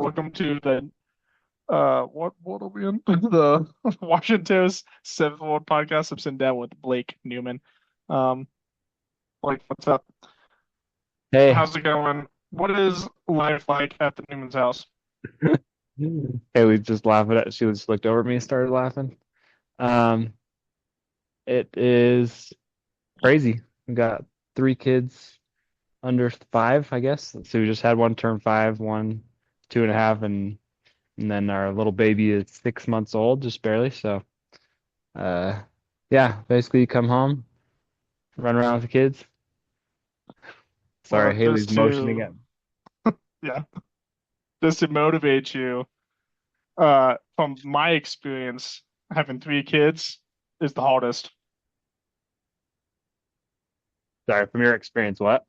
Welcome to the what are we in? The Washington's Seventh World Podcast. I'm sitting down with Blake Newman. Um, Blake, what's up? Hey, How's it going? What is life like at the Newman's house? Haley just laughing at she just looked over at me and started laughing. Um, it is crazy. We got three kids under five, I guess. So we just had one turn five, one 2.5, and then our little baby is 6 months old, just barely. So uh yeah, basically you come home, run around with the kids. Well, Sorry, Haley's motioning at me. yeah, just to motivate you. From my experience, having three kids is the hardest. Sorry, from your experience, what?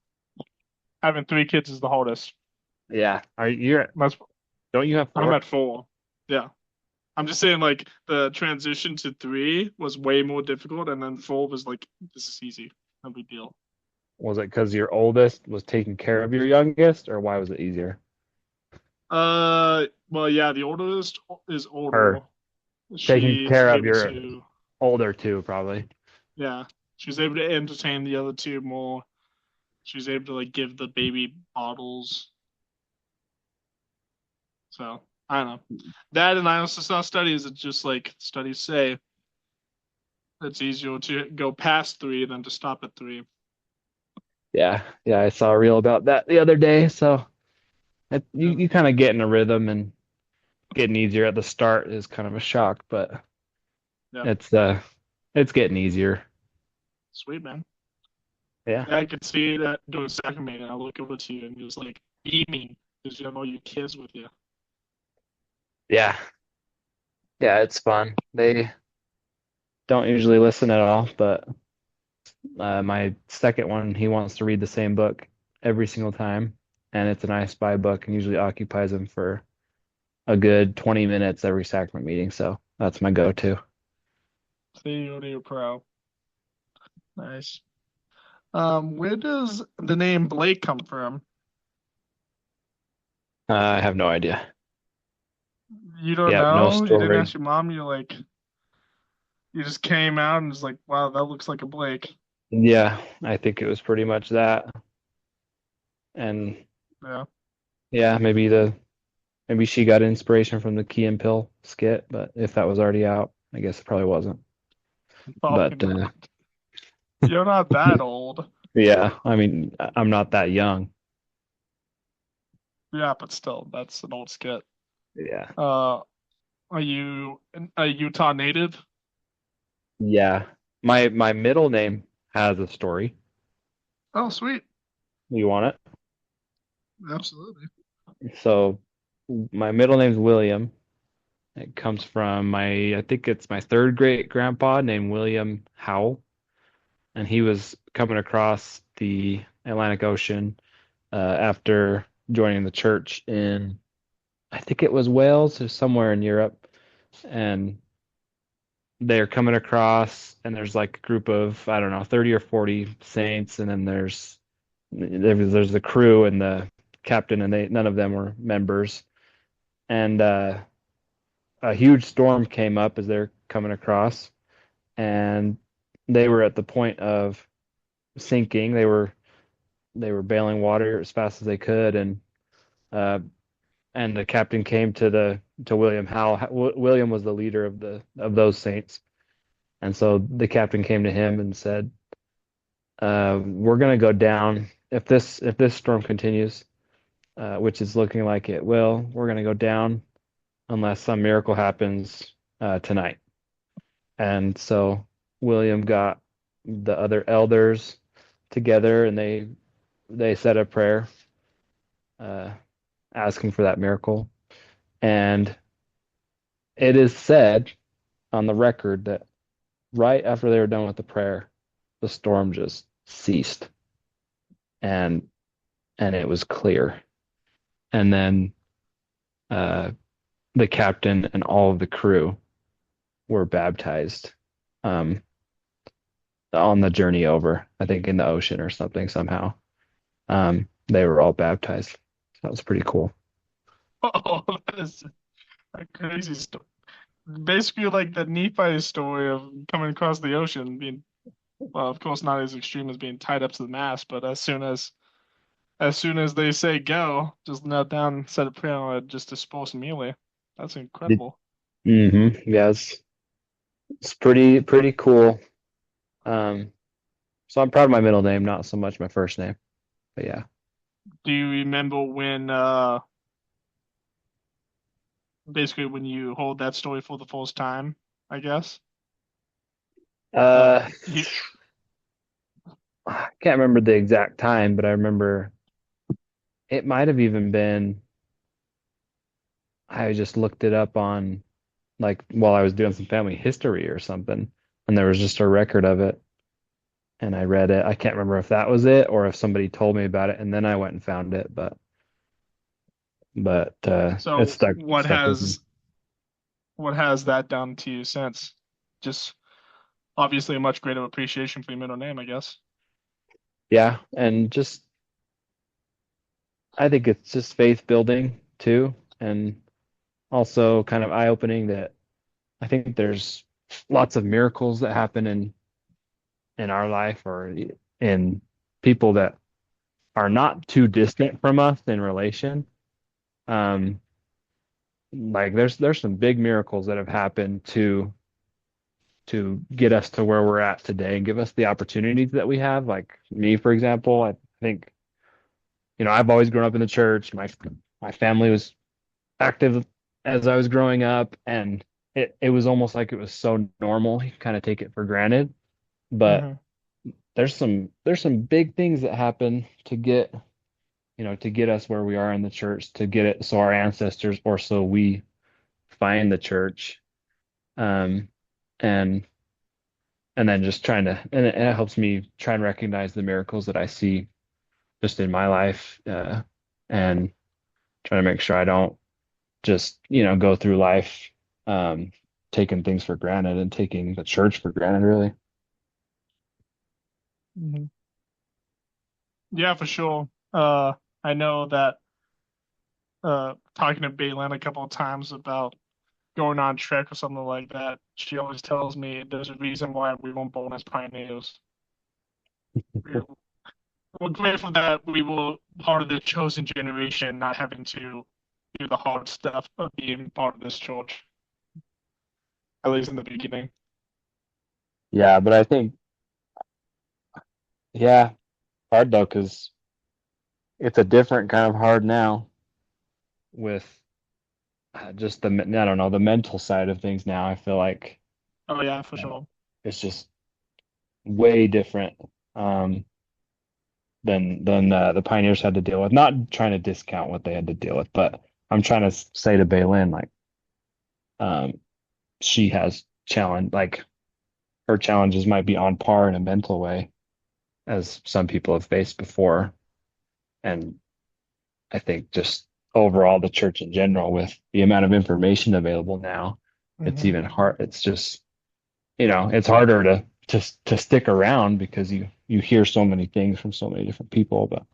Having three kids is the hardest. Yeah. Are you That's don't you have I'm four? at four. Yeah. I'm just saying, like, the transition to three was way more difficult, and then four was like, this is easy, no big deal. Was it because your oldest was taking care of your youngest, or why was it easier? Well, yeah, the oldest is older. Or taking She's care of able your to, older two, probably. yeah, she's able to entertain the other two more. She's able to like give the baby bottles. So I don't know. That and I also saw studies that just like studies say it's easier to go past three than to stop at three. Yeah, yeah, I saw a reel about that the other day. So you Yeah, you kind of get in a rhythm, and getting easier at the start is kind of a shock, but yeah, it's uh it's getting easier. sweet man. Yeah. Yeah, I could see that doing second mate, and I look over to you and you're just like beaming because you have all your kids with you. Yeah. Yeah, it's fun. They don't usually listen at all, but my second one, he wants to read the same book every single time, and it's an I Spy book and usually occupies him for a good 20 minutes every sacrament meeting, so that's my go-to. See you to your pro. Nice. Where does the name Blake come from? I have no idea. You don't Yep, no know? You didn't story. ask your mom? You just came out and was like, wow, that looks like a Blake. Yeah, I think it was pretty much that. And Yeah. yeah, maybe she got inspiration from the Key and Pill skit, but if that was already out, I guess it probably wasn't. Probably But not. You're not that old. yeah, I mean, I'm not that young. Yeah, but still, that's an old skit. Yeah. Uh, are you a Utah native? Yeah. My middle name has a story. Oh, sweet. You want it? Absolutely. So my middle name's William. It comes from I think it's my third great grandpa named William Howell, and he was coming across the Atlantic Ocean after joining the church in, I think it was Wales or somewhere in Europe, and they're coming across, and there's like a group of, I don't know, 30 or 40 saints, and then there's the crew and the captain, and they none of them were members, and a huge storm came up as they're coming across, and they were at the point of sinking. They were bailing water as fast as they could, uh, and the captain came to William Howe. William was the leader of those saints, and so the captain came to him and said, "We're going to go down if this storm continues, which is looking like it will. We're going to go down unless some miracle happens tonight." And so William got the other elders together, and they said a prayer, uh, asking for that miracle. And it is said on the record that right after they were done with the prayer, the storm just ceased, and it was clear. And then uh, the captain and all of the crew were baptized, um, on the journey over, I think in the ocean or something somehow. They were all baptized. So that was pretty cool. Oh, that is a crazy story. Basically, like the Nephi story of coming across the ocean, being well, of course, not as extreme as being tied up to the mast, but as soon as they say go, just knelt down, said a prayer, and just disposed immediately. That's incredible. Yeah, it's pretty cool. Um, so I'm proud of my middle name, not so much my first name. But yeah. Do you remember when, basically, when you hold that story for the first time? I guess. Uh, You, I can't remember the exact time, but I remember it might have even been I just looked it up on like while I was doing some family history or something, and there was just a record of it, and I read it. I can't remember if that was it or if somebody told me about it, and then I went and found it, but it so stuck with me. what has that done to you since? Just obviously a much greater appreciation for your middle name, I guess. Yeah, and just I think it's just faith building too, and also kind of eye-opening that I think there's lots of miracles that happen in our life or in people that are not too distant from us in relation. Um, like there's some big miracles that have happened to get us to where we're at today and give us the opportunities that we have. Like me, for example, I think, I've always grown up in the church. My family was active as I was growing up, and it was almost like it was so normal. You kind of take it for granted. But Hmm. there's some big things that happen to get us where we are in the church, to get it so our ancestors or so we find the church. Um, and and then just trying to and it helps me try and recognize the miracles that I see just in my life, and trying to make sure I don't just, go through life taking things for granted and taking the church for granted, really. Hmm. Yeah, for sure. I know that talking to Bailyn a couple of times about going on trek or something like that, she always tells me there's a reason why we weren't born as pioneers. We're, we're grateful that we were part of the chosen generation, not having to do the hard stuff of being part of this church, at least in the beginning. Yeah, but I think, yeah, hard though, because it's a different kind of hard now with just I don't know, the mental side of things now. I feel like Oh yeah, for uh, sure. it's just way different um, than the pioneers had to deal with. Not trying to discount what they had to deal with, but I'm trying to say to Baylin, like, um, she has challenge, like her challenges might be on par in a mental way as some people have faced before. And I think just overall, the church in general, with the amount of information available now, it's Hmm. even hard. It's just, it's harder to stick around because you hear so many things from so many different people. But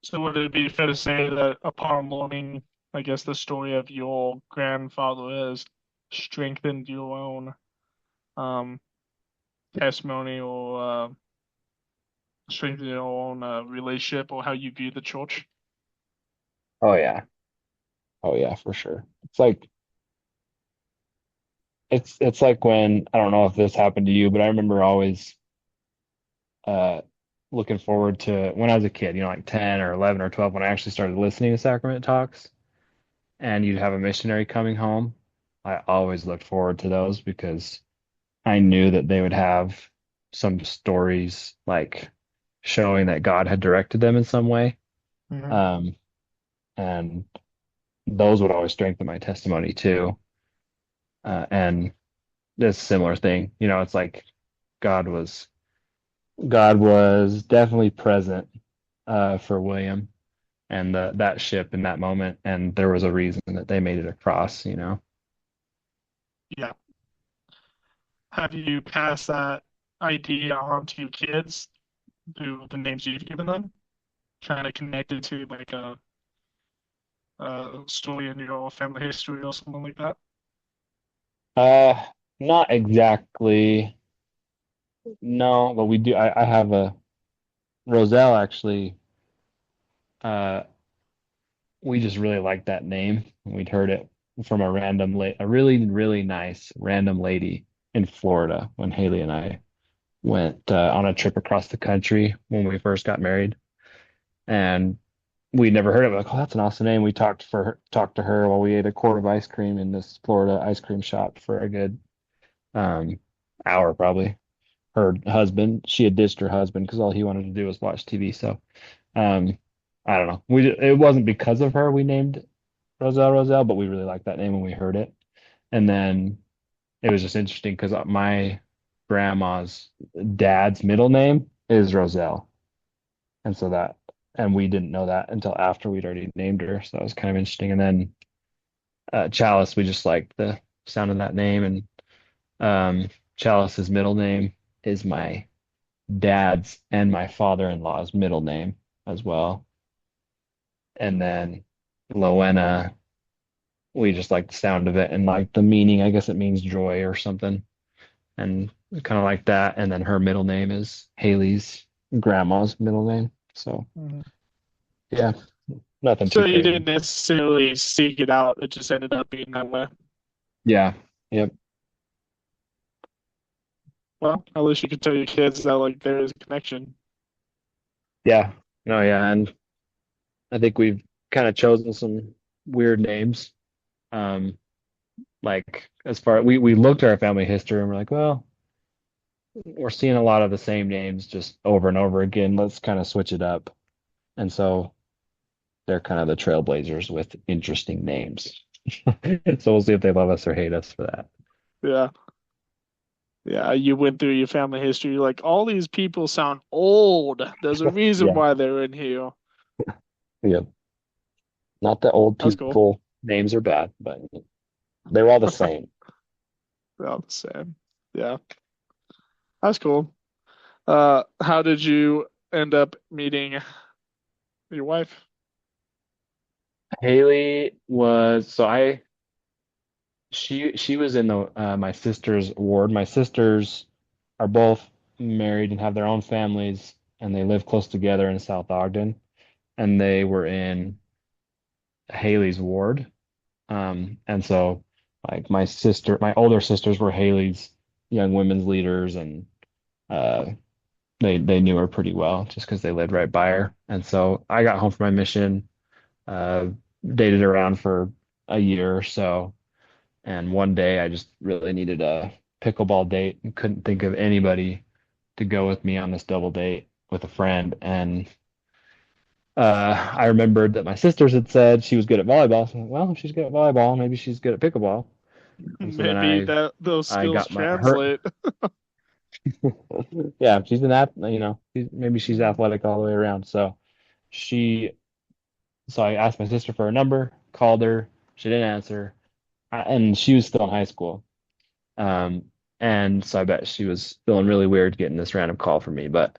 So would it be fair to say that upon learning, I guess, the story of your grandfather has strengthened your own um, testimony or strengthened your own relationship or how you view the church? oh yeah, oh yeah, for sure. It's like when I don't know if this happened to you, but I remember always uh looking forward to when I was a kid, like 10 or 11 or 12 when I actually started listening to sacrament talks and you'd have a missionary coming home. I always looked forward to those because I knew that they would have some stories like showing that God had directed them in some way. Hmm. Um, and those would always strengthen my testimony too. And this similar thing, it's like God was God was definitely present for William and that ship in that moment, and there was a reason that they made it across. Yeah. Have you passed that idea on to your kids through the names you've given them? Trying to connect it to like a story in your family history or something like that? Uh, Not exactly. No, but we do. I have a Roselle actually. Uh, we just really liked that name. We'd heard it from a really, really nice random lady in Florida when Haley and I went on a trip across the country when we first got married, and we'd never heard of it. Like, oh, that's an awesome name. We talked to her while we ate a quart of ice cream in this Florida ice cream shop for a good um, hour, probably. Her husband, she had ditched her husband because all he wanted to do was watch TV. So, um, I don't know. It wasn't because of her we named Roselle, but we really liked that name when we heard it. And then it was just interesting because my grandma's dad's middle name is Roselle. And so that, and we didn't know that until after we'd already named her. So that was kind of interesting. And then Chalice, we just liked the sound of that name. And Chalice's middle name is my dad's and my father-in-law's middle name as well. And then Loena, we just like the sound of it and like the meaning. I guess it means joy or something. And kind of like that. And then her middle name is Haley's grandma's middle name. So Mhm. yeah, nothing So too you didn't crazy. necessarily seek it out. It just ended up being that way. Yeah. Yep. Well, at least you can tell your kids that like there is a connection. Yeah. No, yeah. And I think we've kind of chosen some weird names. Um, like as far we looked at our family history and we're like, well, we're seeing a lot of the same names just over and over again. Let's kind of switch it up. And so they're kind of the trailblazers with interesting names. So we'll see if they love us or hate us for that. Yeah. Yeah, you went through your family history. You're like, all these people sound old. There's a reason Yeah. why they're in here. Yeah. Not that old That's cool. people names are bad, but they're all the same. They're all the same. Yeah, that's cool. How did you end up meeting your wife? Haley was so I she was in the my sister's ward. My sisters are both married and have their own families, and they live close together in South Ogden, and they were in Haley's ward. And so like my older sisters were Haley's young women's leaders, and uh, they knew her pretty well just because they lived right by her. And so I got home from my mission, uh, dated around for a year or so. And one day I just really needed a pickleball date and couldn't think of anybody to go with me on this double date with a friend. And I remembered that my sisters had said she was good at volleyball. So, well, if she's good at volleyball, maybe she's good at pickleball. And so then Maybe that those I skills got my her translate. yeah, she's an ath maybe she's athletic all the way around. She so I asked my sister for her number, called her, she didn't answer, and she was still in high school. Um, and so I bet she was feeling really weird getting this random call from me. But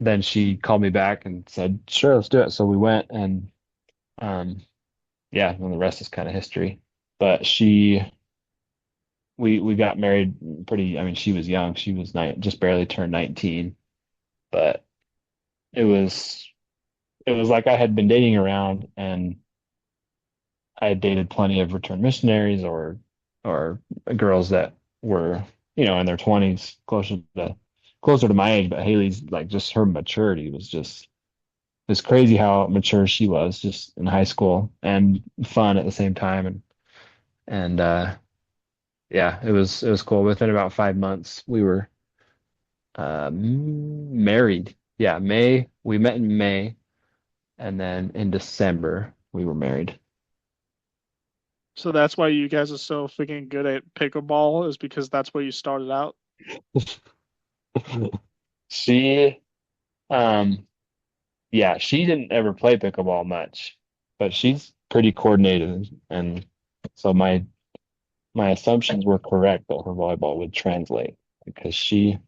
then she called me back and said, "Sure, let's do it." So we went, and um, yeah, and the rest is kind of history. But we got married pretty. I mean, she was young; she was just barely turned 19. But it was it was like I had been dating around, and I had dated plenty of return missionaries or girls that were, in their 20s, closer to my age, but Haley's like just her maturity was just it's crazy how mature she was just in high school and fun at the same time and yeah, it was cool. Within about 5 months we were married. Yeah, we met in May and then in December we were married. So that's why you guys are so freaking good at pickleball, is because that's where you started out. She um Yeah, she didn't ever play pickleball much, but she's pretty coordinated, and so my assumptions were correct that her volleyball would translate because she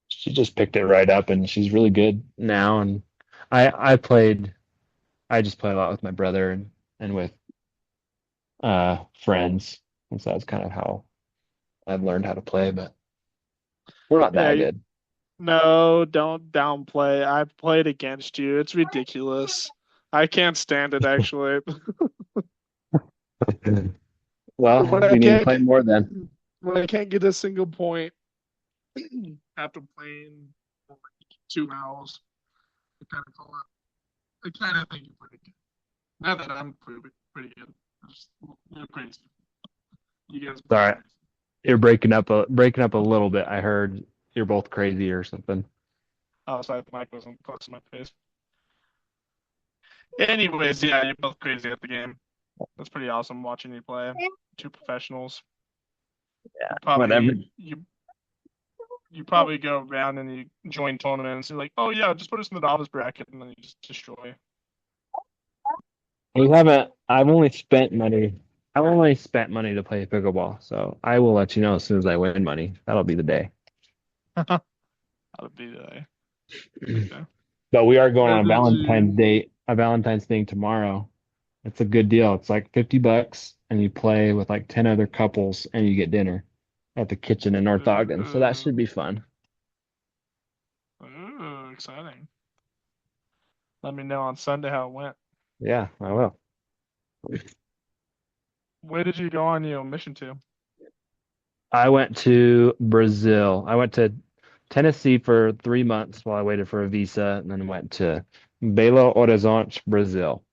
just picked it right up, and she's really good now. And I just play a lot with my brother, and with friends. And so that's kind of how I've learned how to play, but we're not Yeah, that good. no, don't downplay. I've played against you. It's ridiculous. I can't stand it actually. Well, When I we need to can't play get more then. when I can't get a single point after playing for like 2 hours, I kind of think you're pretty good. Not that I'm pretty good. You're crazy. You guys are both Sorry, crazy. you're breaking up a little bit. I heard you're both crazy or something. Oh, sorry, the mic wasn't close to my face. Anyways, yeah, you're both crazy at the game. That's pretty awesome watching you play. Two professionals. Yeah, You whatever. probably you you probably go around and you join tournaments. You're like, oh yeah, just put us in the novice bracket, and then you just destroy. We haven't. I've only spent money. I've only spent money to play pickleball, so I will let you know as soon as I win money. That'll be the day. That would be okay. But we are going Where on did you? A Valentine's thing tomorrow. It's a good deal. It's like $50 and you play with like 10 other couples and you get dinner at the kitchen in North Ogden. So that Ooh, should be fun. ooh, exciting. Let me know on Sunday how it went. Yeah, I will. Where did you go on your mission to? I went to Brazil. I went to Tennessee for 3 months while I waited for a visa, and then went to Belo Horizonte, Brazil.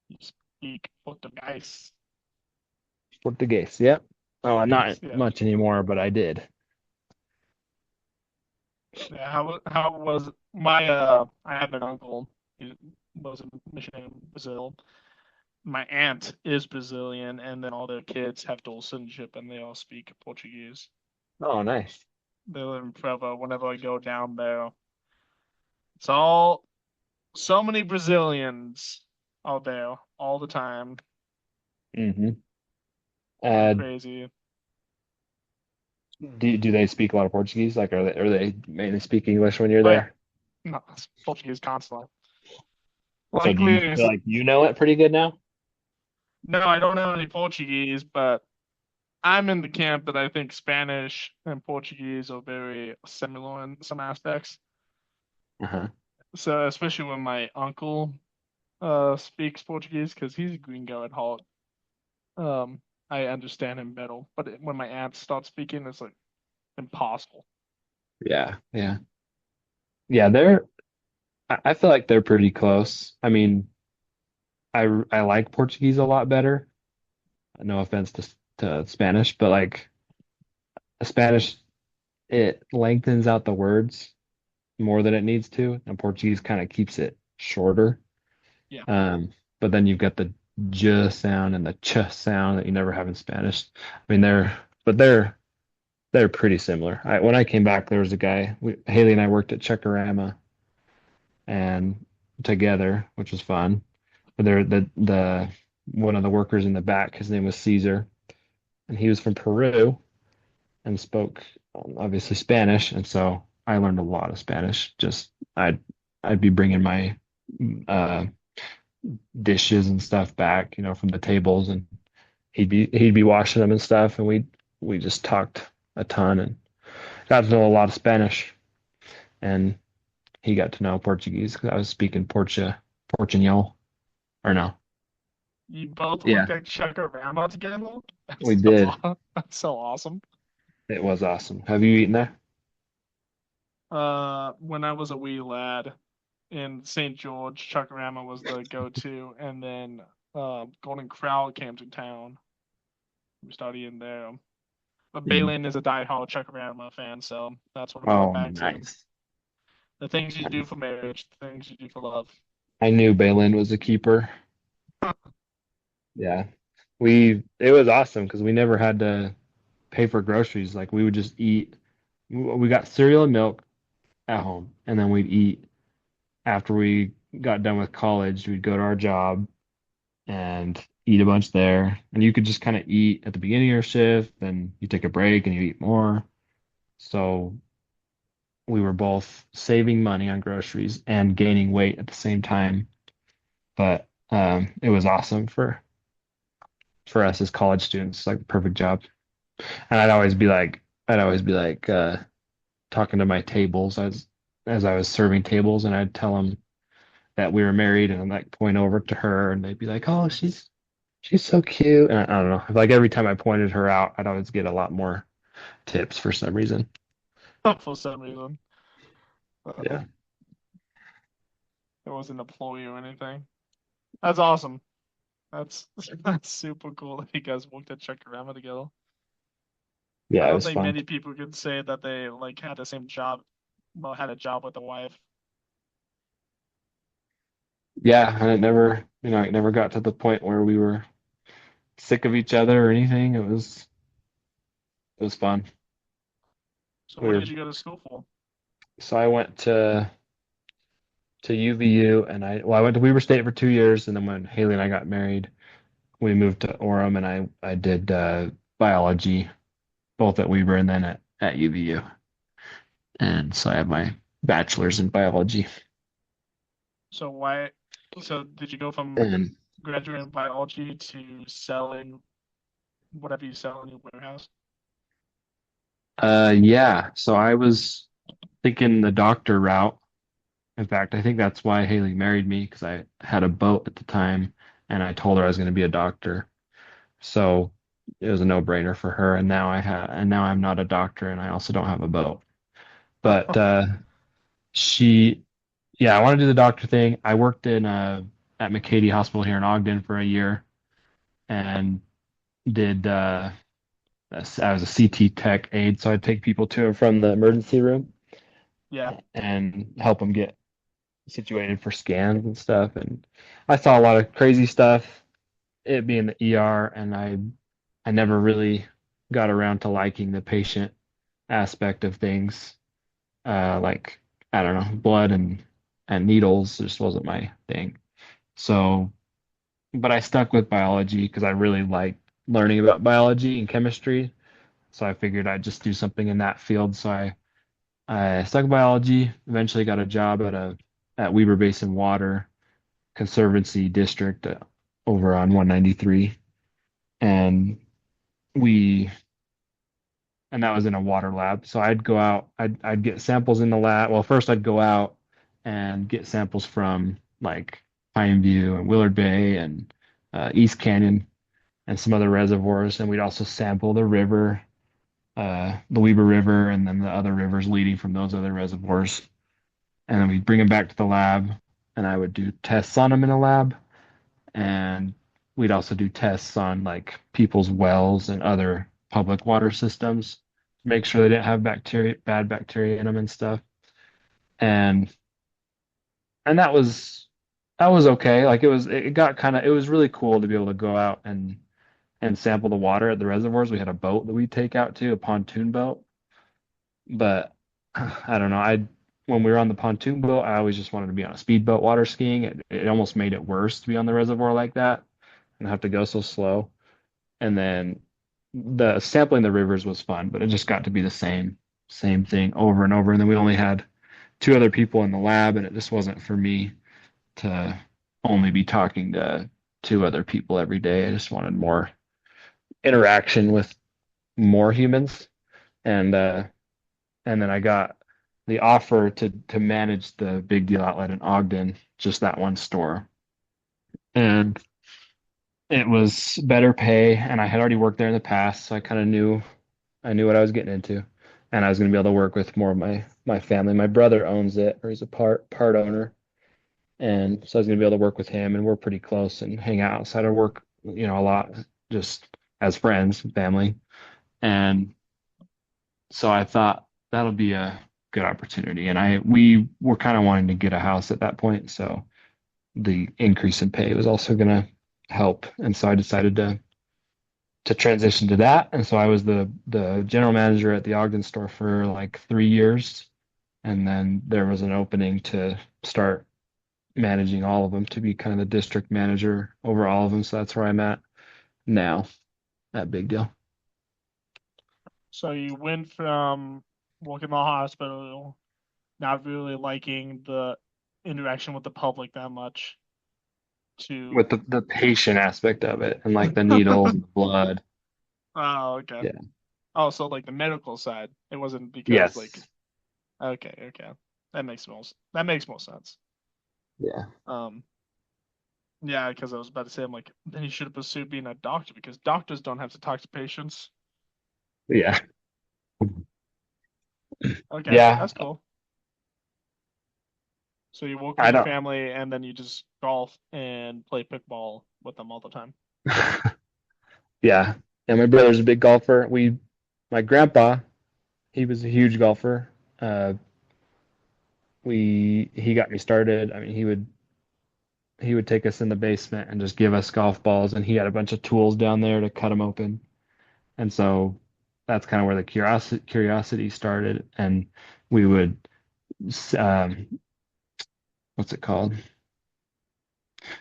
You speak Portuguese. Portuguese. Yep. Oh, not Yeah. much anymore, but I did. Yeah. How was my I have an uncle. He was a missionary in Brazil. My aunt is Brazilian, and then all their kids have dual citizenship, and they all speak Portuguese. Oh, nice. They live in Provo. Whenever I go down there, it's all so many Brazilians out there all the time. Hmm. Going Uh, crazy. do they speak a lot of Portuguese? Like, are they mainly speak English when you're Oh yeah, there? no, it's Portuguese constantly. So Like do you we, feel like you know it pretty good now? no, I don't know any Portuguese, but I'm in the camp that I think Spanish and Portuguese are very similar in some aspects. Uh-huh. So especially when my uncle speaks Portuguese because he's a gringo at heart. Um, I understand him better. But when my aunt starts speaking, it's like impossible. Yeah, yeah. Yeah, I feel like they're pretty close. I mean, I like Portuguese a lot better. No offense to Spanish, but like Spanish, it lengthens out the words more than it needs to, and Portuguese kind of keeps it shorter. Yeah. Um, but then you've got the j sound and the ch sound that you never have in Spanish. I mean, they're pretty similar. When I came back, there was a guy, Haley and I worked at Checorama and together, which was fun. But there, the one of the workers in the back, his name was Caesar, and he was from Peru and spoke obviously Spanish, and so I learned a lot of Spanish. Just I'd be bringing my uh, dishes and stuff back, from the tables, and he'd be washing them and stuff, and we just talked a ton and got to know a lot of Spanish, and he got to know Portuguese because I was speaking Portuñol, or no? You both Yeah, worked at Chuckarama together? we That's did. that's so awesome. It was awesome. Have you eaten there? When I was a wee lad in St. George, Chuckarama was the go-to, and then Golden Corral came to town. We started in there. But Mm. Balin is a die-hard Chuckarama fan, so that's what I'm going Oh, back to. nice. The things you do Nice. for marriage, the things you do for love. I knew Balin was a keeper. Yeah. It was awesome because we never had to pay for groceries. Like we would just eat. We got cereal and milk at home, and then we'd eat after we got done with college. We'd go to our job and eat a bunch there. And you could just kind of eat at the beginning of your shift, then you take a break and you eat more. So we were both saving money on groceries and gaining weight at the same time. but it was awesome for us as college students, like perfect job. And I'd always be like talking to my tables as I was serving tables, and I'd tell them that we were married, and I'd like point over to her, and they'd be like, "Oh, she's so cute." And I don't know, like every time I pointed her out, I'd always get a lot more tips for some reason. For some reason. Yeah, It wasn't a ploy or anything. That's awesome. That's that's super cool that you guys worked at Check-A-Rama together. I yeah, it don't was think fun. many people could say that they like had the same job, well, had a job with a wife. Yeah, and it never got to the point where we were sick of each other or anything. It was fun. So We what were did you go to school for? so I went to UVU, and I went to Weber State for 2 years, and then when Haley and I got married, we moved to Orem, and I did biology both at Weber and then at UVU, and so I have my bachelor's in biology. So why? So did you go from And graduating biology to selling whatever you sell in your warehouse? yeah, so I was thinking the doctor route. In fact, I think that's why Haley married me because I had a boat at the time, and I told her I was going to be a doctor. So it was a no-brainer for her. And now I'm not a doctor, and I also don't have a boat. But she, yeah, I want to do the doctor thing. I worked in at McCady Hospital here in Ogden for a year and did I was a CT tech aide, so I'd take people to and from the emergency room Yeah. and help them get situated for scans and stuff. And I saw a lot of crazy stuff, it being the ER, and I never really got around to liking the patient aspect of things. Like I don't know, blood and needles just wasn't my thing. So, but I stuck with biology because I really liked learning about biology and chemistry. So I figured I'd just do something in that field. I stuck with biology, eventually got a job at Weber Basin Water Conservancy District over on 193. And we and that was in a water lab. So I'd go out, I'd get samples in the lab. Well, first I'd go out and get samples from like Pine View and Willard Bay and East Canyon and some other reservoirs, and we'd also sample the river, the Weber River, and then the other rivers leading from those other reservoirs. And then we'd bring them back to the lab, and I would do tests on them in the lab, and we'd also do tests on like people's wells and other public water systems to make sure they didn't have bad bacteria in them and stuff. And and that was okay. Like it got kind of it was really cool to be able to go out and sample the water at the reservoirs. We had a boat that we'd take out to, a pontoon boat. But I don't know. I when we were on the pontoon boat, I always just wanted to be on a speedboat water skiing. It almost made it worse to be on the reservoir like that and have to go so slow. And then the sampling the rivers was fun, but it just got to be the same thing over and over. And then we only had two other people in the lab, and it just wasn't for me to only be talking to two other people every day. I just wanted more interaction with more humans. And and then I got the offer to manage the Big Deal outlet in Ogden, just that one store. And it was better pay, and I had already worked there in the past, so I knew what I was getting into, and I was going to be able to work with more of my family. My brother owns it, or he's a part owner, and so I was going to be able to work with him, and we're pretty close and hang out outside of work, a lot, just as friends, family, and so I thought that'll be a good opportunity, and I we were kind of wanting to get a house at that point, so the increase in pay was also going to help, and so I decided to transition to that. And so I was the general manager at the Ogden store for like 3 years. And then there was an opening to start managing all of them to be kind of the district manager over all of them. So that's where I'm at now. That big deal. So you went from working in the hospital, not really liking the interaction with the public that much, to. with the patient aspect of it and like the needles and the blood. Oh, okay. Yeah. Oh, so like the medical side. It wasn't because like Yes. okay, okay. That makes most sense. Yeah. Um, yeah, because I was about to say I'm like then you should have pursued being a doctor because doctors don't have to talk to patients. Yeah. Okay, Yeah. that's cool. So you woke up I your don't. family and then you just golf and play pickball with them all the time. Yeah. Yeah. My brother's a big golfer. My grandpa, he was a huge golfer. Uh, he got me started. I mean, he would take us in the basement and just give us golf balls, and he had a bunch of tools down there to cut them open. And so that's kind of where the curiosity started. And we would, um, what's it called?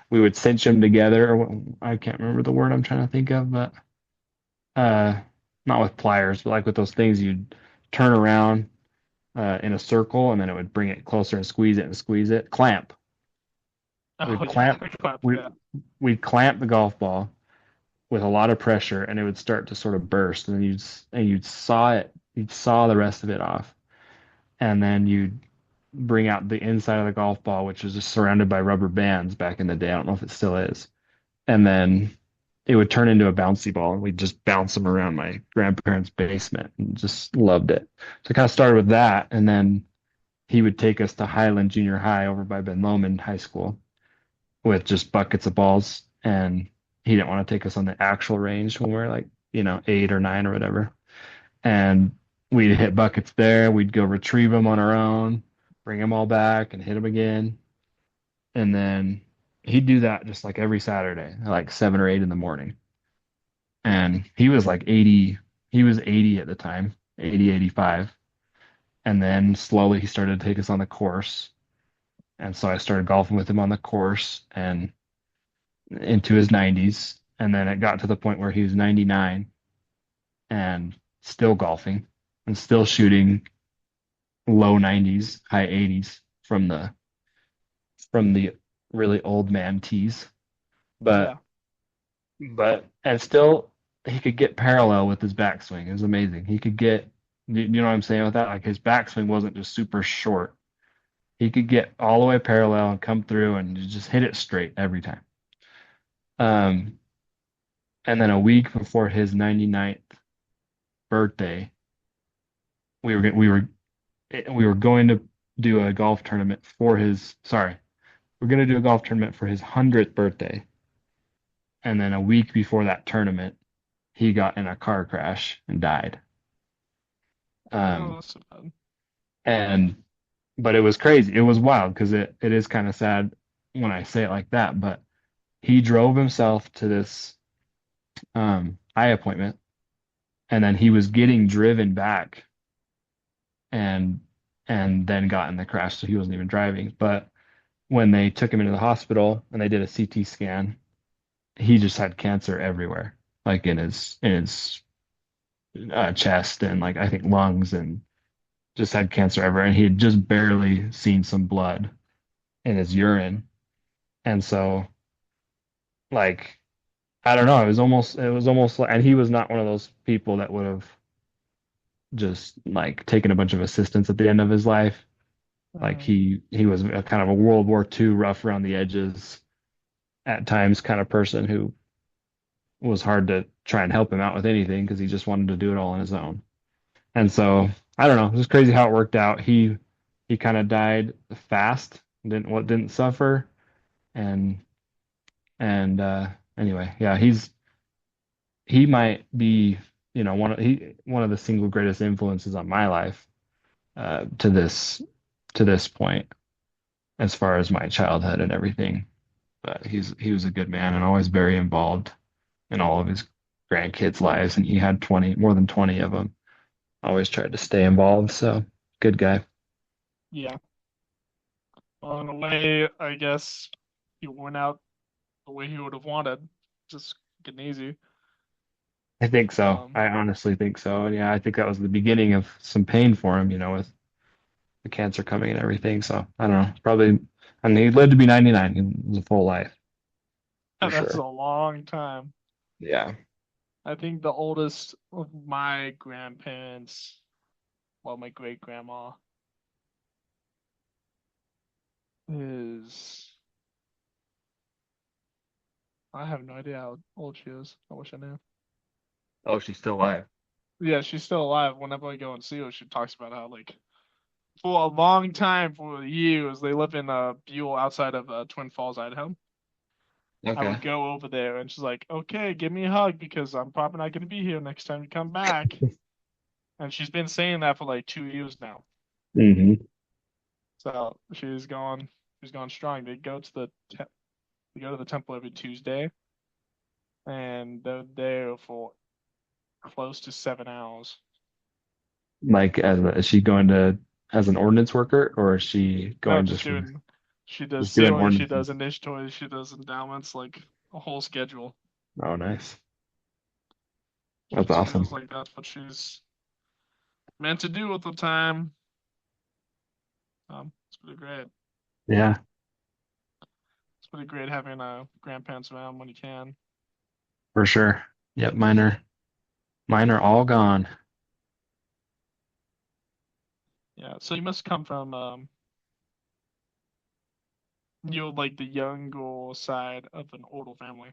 We would cinch them together. I can't remember the word I'm trying to think of, but uh, not with pliers, but like with those things you'd turn around in a circle, and then it would bring it closer and squeeze it and squeeze it. Clamp. Oh We'd yeah, clamp. pick up, We yeah. we'd clamp the golf ball with a lot of pressure, and it would start to sort of burst, and then you'd saw it. You'd saw the rest of it off, and then you'd bring out the inside of the golf ball, which was just surrounded by rubber bands back in the day. I don't know if it still is. And then it would turn into a bouncy ball, and we'd just bounce them around my grandparents' basement and just loved it. So I kind of started with that, and then he would take us to Highland Junior High over by Ben Lomond High School with just buckets of balls, and he didn't want to take us on the actual range when we were like, 8 or 9 or whatever. And we'd hit buckets there. We'd go retrieve them on our own, bring them all back, and hit them again. And then he'd do that just like every Saturday, like 7 or 8 in the morning. And he was like 80, he was 80 at the time, 80, 85. And then slowly he started to take us on the course. And so I started golfing with him on the course and into his 90s. And then it got to the point where he was 99 and still golfing and still shooting low 90s, high 80s from the really old man tees. But Yeah. and still he could get parallel with his backswing. It was amazing. He could get, you know what I'm saying with that? Like his backswing wasn't just super short. He could get all the way parallel and come through and just hit it straight every time. Um, and then a week before his 99th birthday, we were going to do a golf tournament for his, sorry, we're going to do a golf tournament for his 100th birthday. And then a week before that tournament, he got in a car crash and died. Oh, Um, that's so bad. and but it was crazy. It was wild because it is kind of sad when I say it like that. But he drove himself to this eye appointment, and then he was getting driven back, and then got in the crash, so he wasn't even driving. But when they took him into the hospital and they did a CT scan, he just had cancer everywhere, like in his chest and like I think lungs, and just had cancer everywhere. And he had just barely seen some blood in his urine, and so like I don't know, it was almost like, and he was not one of those people that would have just like taken a bunch of assistance at the end of his life. Like Mm, he was a kind of a World War II rough around the edges at times kind of person who was hard to try and help him out with anything because he just wanted to do it all on his own. And so I don't know, it was crazy how it worked out. He kind of died fast, didn't suffer, and anyway, yeah, he might be, one of the single greatest influences on my life to this point as far as my childhood and everything. But he was a good man and always very involved in all of his grandkids' lives, and he had more than 20 of them. Always tried to stay involved, so good guy. yeah. Well, in a way, I guess he went out the way he would have wanted, just getting easy. I think so. Um, I honestly think so. And yeah, I think that was the beginning of some pain for him, with the cancer coming and everything. So I don't know. Probably, I mean, he lived to be 99. It was a full life. for That's sure. a long time. Yeah. I think the oldest of my grandparents, well, my great grandma, is I have no idea how old she is. I wish I knew. Oh, she's still alive. Yeah, she's still alive. Whenever I go and see her, she talks about how like for a long time, for years, they live in Buell outside of Twin Falls, Idaho. I Okay. would go over there, and she's like, "Okay, give me a hug because I'm probably not going to be here next time you come back." And she's been saying that for like 2 years now. Hmm. So she's gone strong. They go to the temple every Tuesday, and they're there for close to 7 hours. Like, is she going to as an ordnance worker, or is she No, going just just for doing. She does just doing sealing, she ordnance? does initiatories, she does endowments, like a whole schedule. Oh, nice. She That's awesome. feels like that's what she's meant to do with the time. It's pretty great. Yeah, It's pretty great having grandparents around when you can. for sure. Yep, mine are all gone. Yeah, so you must come from you're like the younger side of an older family,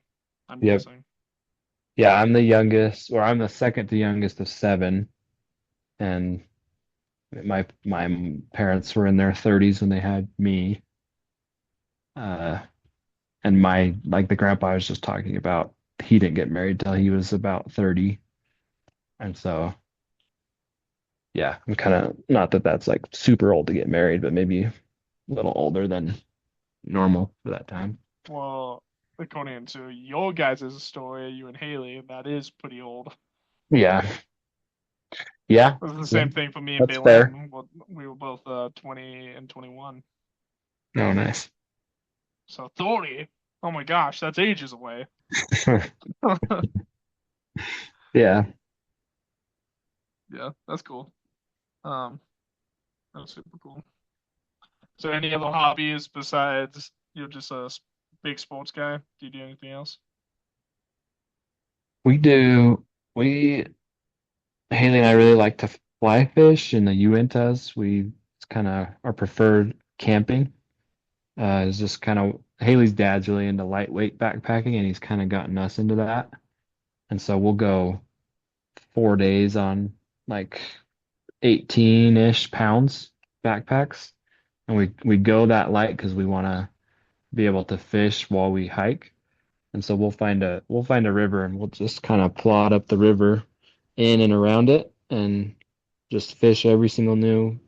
I'm Yep. guessing. Yeah, I'm the youngest, or I'm the second to youngest of seven, and my parents were in their 30s when they had me. Uh, and my like the grandpa I was just talking about, he didn't get married till he was about 30, and so yeah, I'm kind of not that that's like super old to get married, but maybe a little older than normal for that time. Well, according to your guys' story, you and Haley, that is pretty old. Yeah, yeah, It was the yeah, same thing for me and that's fair. Baylin. Well, we were both 20 and 21. Oh, nice. So 30, oh my gosh, that's ages away. Yeah, Yeah, that's cool. Um, that's super cool. Is there any other hobbies besides you're just big sports guy? Do you do anything else? we do. We Haley and I really like to fly fish in the Uintas. It's kind of our preferred camping. It's just kind of Haley's dad's really into lightweight backpacking, and he's kind of gotten us into that. And so we'll go 4 days on like 18-ish pounds backpacks, and we go that light because we want to be able to fish while we hike. And so we'll find a river, and we'll just kind of plod up the river in and around it, and just fish every single new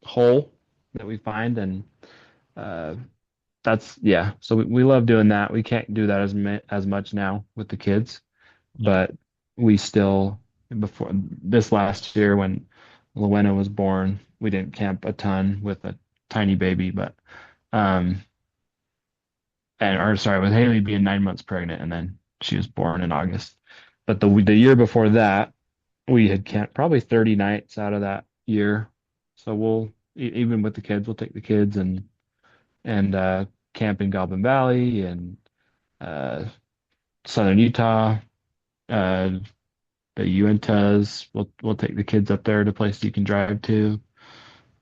hole that we find. And uh, that's yeah. So we love doing that. We can't do that as much now with the kids, Yeah. but we still before this last year when Lowena was born, we didn't camp a ton with a tiny baby, but um and or sorry, with Haley being 9 months pregnant, and then she was born in August. But the year before that, we had camped probably 30 nights out of that year. So even with the kids, we'll take the kids and camp in Goblin Valley and uh Southern Utah, uh the Uintas. We'll take the kids up there to places you can drive to.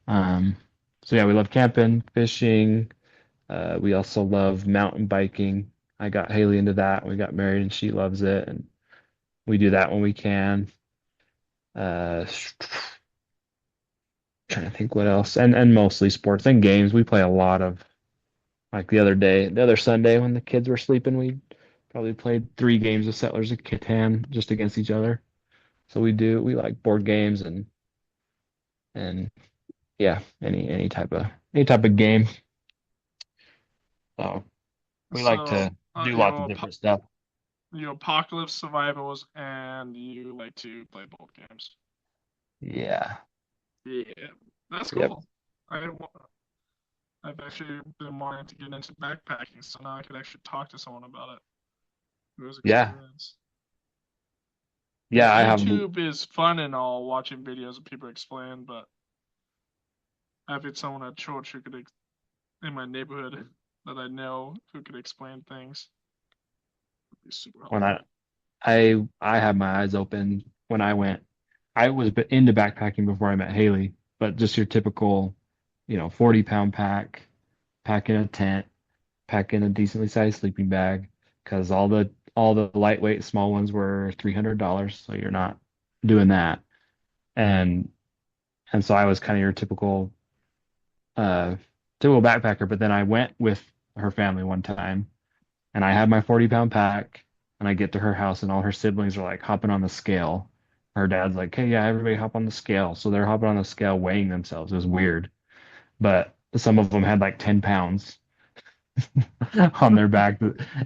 Um so yeah, we love camping, fishing. We also love mountain biking. I got Haley into that. We got married and she loves it, and we do that when we can. Uh, trying to think what else, and mostly sports and games. We play a lot of like the other Sunday when the kids were sleeping, we probably played 3 games of Settlers of Catan just against each other. So we like board games and yeah, any type of game. So we like So to do lots of different stuff. you're apocalypse survivors and you like to play board games. Yeah. Yeah, that's Yep. cool. I wa- I've actually been wanting to get into backpacking, so now I could actually talk to someone about it who has Yeah. experience. Yeah, Because I have. YouTube is fun and all, watching videos of people explain, but having someone at church in my neighborhood that I know who could explain things. It's super When helpful. I had my eyes open when I went. I was into backpacking before I met Haley, but just your typical, 40-pound pack in a tent, pack in a decently sized sleeping bag, because all the lightweight small ones were $300, so you're not doing that. And and so I was kind of your uh typical backpacker, but then I went with her family one time and I had my 40-pound pack and I get to her house and all her siblings are like hopping on the scale. Her dad's like, "Hey, yeah, everybody hop on the scale." So they're hopping on the scale weighing themselves. It was weird. But some of them had like 10 pounds on their back.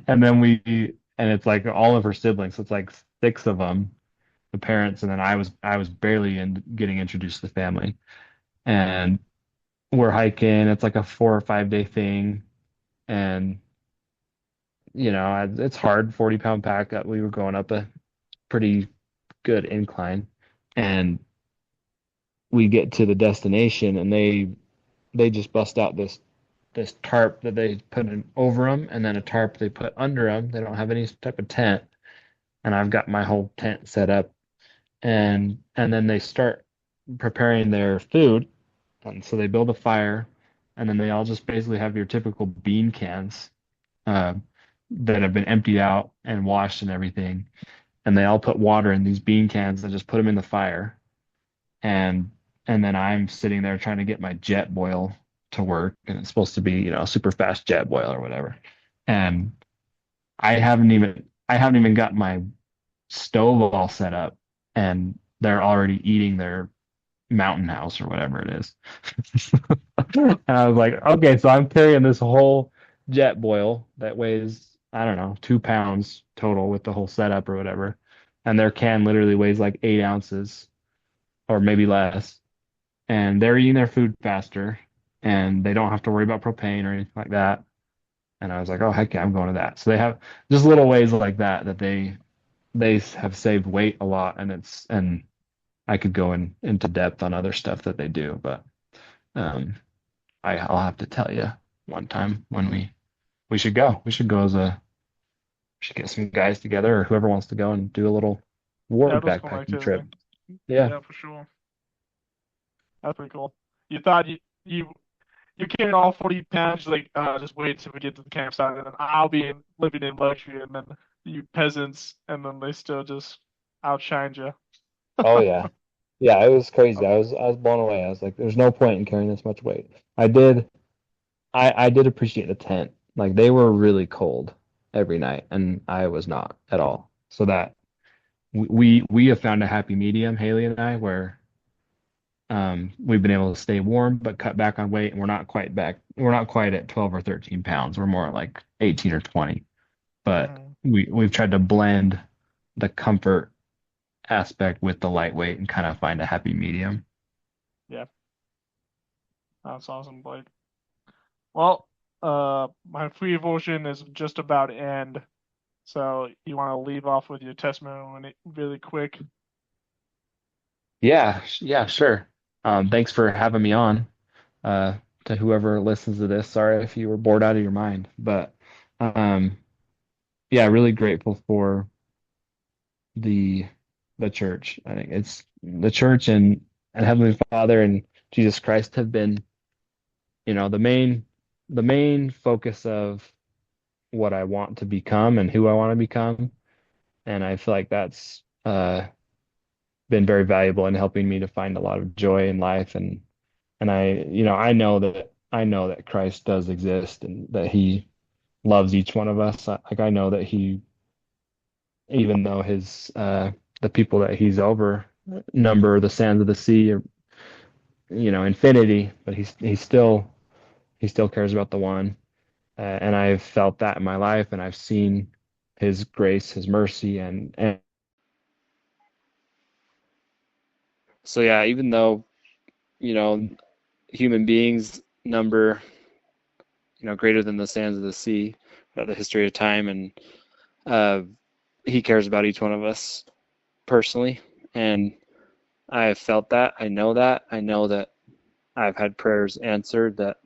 And then and it's like all of her siblings. So it's like six of them, the parents, and then I was barely getting introduced to the family. And we're hiking. It's like a 4 or 5 day thing. And it's hard, 40-pound pack. We were going up a pretty good incline, and we get to the destination, and they just bust out this tarp that they put in over them, and then a tarp they put under them. They don't have any type of tent, and I've got my whole tent set up, and then they start preparing their food, and so they build a fire, and then they all just basically have your typical bean cans uh, that have been emptied out and washed and everything, and they all put water in these bean cans and just put them in the fire. And and then I'm sitting there trying to get my jet boil to work, and it's supposed to be, super fast jet boil or whatever. And I haven't even got my stove all set up, and they're already eating their mountain house or whatever it is. And I was like, okay, so I'm carrying this whole jet boil that weighs, I don't know, 2 pounds total with the whole setup or whatever. And their can literally weighs like 8 ounces or maybe less. And they're eating their food faster and they don't have to worry about propane or anything like that. And I was like, oh, heck yeah, I'm going to that. So they have just little ways like that they have saved weight a lot. And I could go into depth on other stuff that they do, but um, I'll have to tell you one time when we should go. We should go we should get some guys together or whoever wants to go and do a little Yeah, ward that's a cool backpacking trip. activity. Yeah. Yeah, for sure. That's pretty cool. You thought you carrying all 40 pounds, like, just wait till we get to the campsite, and then I'll be living in luxury, and then you peasants, and then they still just outshine you. Oh yeah. Yeah, it was crazy. I was blown away. I was like, there's no point in carrying this much weight. I did appreciate the tent. Like they were really cold every night and I was not at all. So that we have found a happy medium, Haley and I, where we've been able to stay warm but cut back on weight, and we're not quite at 12 or 13 pounds. We're more like 18 or 20. But Hmm. we've tried to blend the comfort aspect with the lightweight and kind of find a happy medium. Yeah, that's awesome, Blake. Well, my free devotion is just about to end, so you want to leave off with your testimony really quick? Yeah, yeah, sure. Thanks for having me on. Uh, to whoever listens to this, sorry if you were bored out of your mind, but um, yeah, really grateful for the the church. I think it's the church and Heavenly Father and Jesus Christ have been, the main focus of what I want to become and who I want to become. And I feel like that's been very valuable in helping me to find a lot of joy in life. And I know that Christ does exist and that He loves each one of us. Like I know that He, even though the people that He's over number the sands of the sea or infinity, but He still cares about the one. And I've felt that in my life, and I've seen His grace, His mercy, and so yeah, even though you know human beings number greater than the sands of the sea throughout the history of time, and uh, He cares about each one of us personally, and I have felt that. I know that. I know that I've had prayers answered. That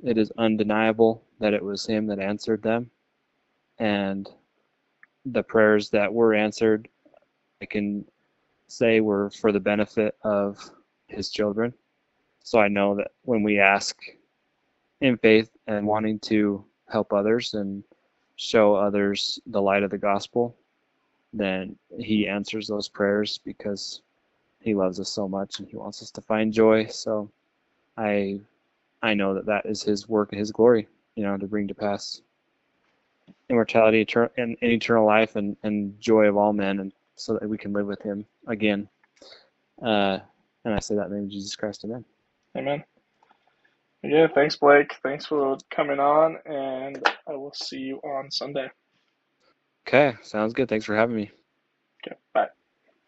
it is undeniable that it was Him that answered them, and the prayers that were answered, I can say were for the benefit of his children. So I know that when we ask in faith and wanting to help others and show others the light of the gospel, then he answers those prayers because he loves us so much and he wants us to find joy. So I I know that that is his work and his glory, to bring to pass immortality and eternal life and joy of all men, and so that we can live with him again. Uh, and I say that in the name of Jesus Christ, amen. Amen. Yeah, thanks, Blake. Thanks for coming on, and I will see you on Sunday. Okay, sounds good. Thanks for having me. Okay, bye.